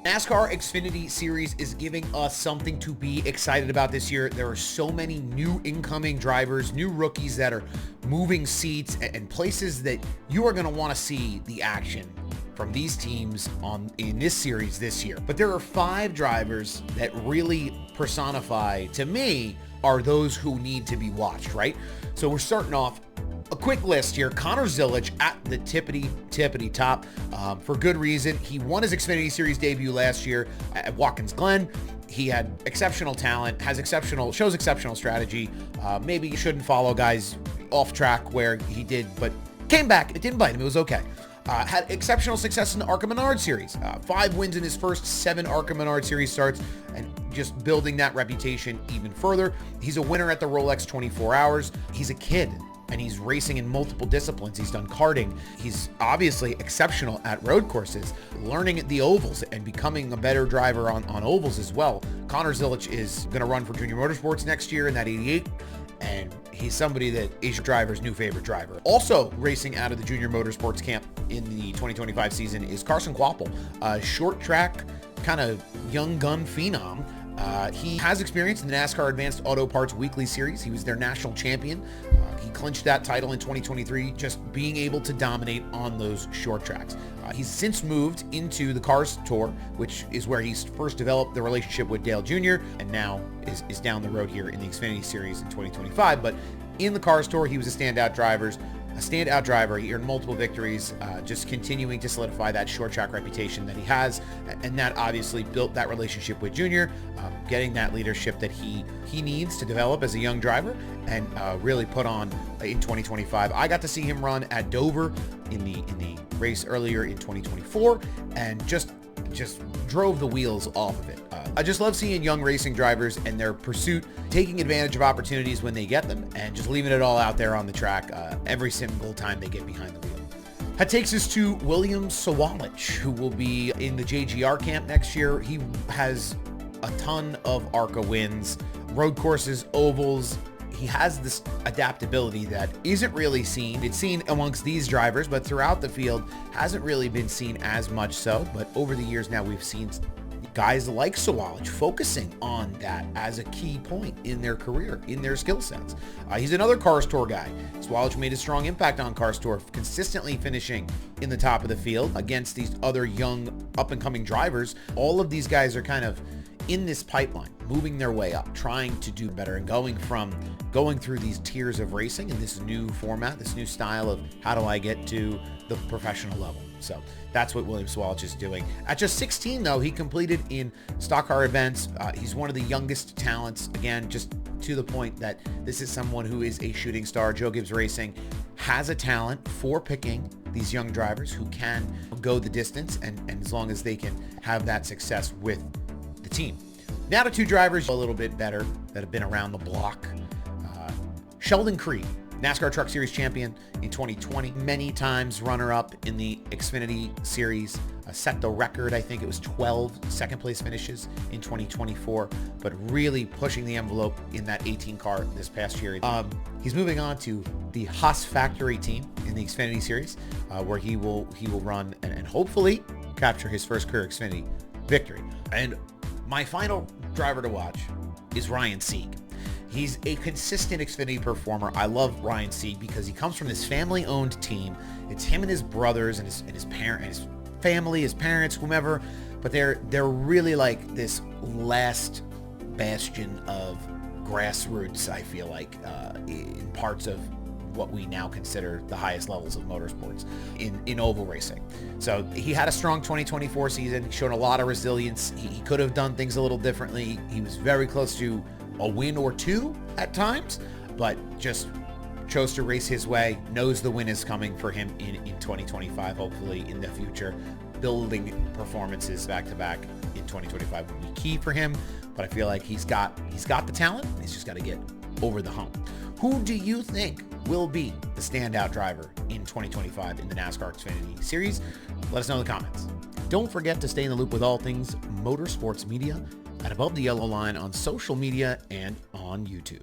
NASCAR Xfinity Series is giving us something to be excited about this year. There are so many new incoming drivers, new rookies that are moving seats and places that you are going to want to see the action from these teams in this series this year. But there are 5 drivers that really personify, to me, are those who need to be watched, right? So we're starting off a quick list here. Connor Zilisch at the tippity top, for good reason. He won his Xfinity Series debut last year at Watkins Glen. He had exceptional talent, shows exceptional strategy. Maybe you shouldn't follow guys off track where he did, but came back. It didn't bite him. It was okay. Had exceptional success in the ARCA Menard Series. 5 wins in his first 7 ARCA Menard Series starts, and just building that reputation even further. He's a winner at the Rolex 24 Hours. He's a kid, and he's racing in multiple disciplines. He's done karting. He's obviously exceptional at road courses, learning at the ovals and becoming a better driver on ovals as well. Connor Zilisch is going to run for Junior Motorsports next year in that 88. And he's somebody that is your driver's new favorite driver. Also racing out of the Junior Motorsports camp in the 2025 season is Carson Kvapil, a short track kind of young gun phenom. He has experience in the NASCAR Advanced Auto Parts Weekly Series. He was their national champion. He clinched that title in 2023, just being able to dominate on those short tracks. He's since moved into the Cars Tour, which is where he's first developed the relationship with Dale Jr., and now is down the road here in the Xfinity Series in 2025. But in the Cars Tour, he was a standout driver. He earned multiple victories, just continuing to solidify that short track reputation that he has, and that obviously built that relationship with Junior, getting that leadership that he needs to develop as a young driver and really put on in 2025. I got to see him run at Dover in the race earlier in 2024, and just drove the wheels off of it. I just love seeing young racing drivers and their pursuit, taking advantage of opportunities when they get them, and just leaving it all out there on the track every single time they get behind the wheel. That takes us to William Sawalich, who will be in the JGR camp next year. He has a ton of ARCA wins, road courses, ovals. He has this adaptability that isn't really seen. It's seen amongst these drivers, but throughout the field hasn't really been seen as much so. But over the years now, we've seen guys like Sawalich focusing on that as a key point in their career, in their skill sets. He's another Cars Tour guy. Sawalich made a strong impact on Cars Tour, consistently finishing in the top of the field against these other young up-and-coming drivers. All of these guys are kind of in this pipeline, moving their way up, trying to do better, and going through these tiers of racing in this new format, this new style of how do I get to the professional level. So that's what William Sawalich is doing. At just 16, though, he completed in stock car events. He's one of the youngest talents. Again, just to the point that this is someone who is a shooting star. Joe Gibbs Racing has a talent for picking these young drivers who can go the distance, and as long as they can have that success with the team. Now to 2 drivers a little bit better that have been around the block. Sheldon Creed, NASCAR Truck Series champion in 2020, many times runner-up in the Xfinity Series, set the record, I think it was 12 second-place finishes in 2024, but really pushing the envelope in that 18 car this past year. He's moving on to the Haas Factory team in the Xfinity Series, where he will run and hopefully capture his first career Xfinity victory. And my final driver to watch is Ryan Sieg. He's a consistent Xfinity performer. I love Ryan Sieg because he comes from this family-owned team. It's him and his brothers and his family, his parents, whomever. But they're really like this last bastion of grassroots, I feel like, in parts of what we now consider the highest levels of motorsports in oval racing. So he had a strong 2024 season, showed a lot of resilience. He could have done things a little differently. He was very close to a win or 2 at times, but just chose to race his way, knows the win is coming for him in 2025, hopefully in the future. Building performances back-to-back in 2025 would be key for him, but I feel like he's got the talent. He's just got to get over the hump. Who do you think will be the standout driver in 2025 in the NASCAR Xfinity Series? Let us know in the comments. Don't forget to stay in the loop with all things motorsports media at Above the Yellow Line on social media and on YouTube.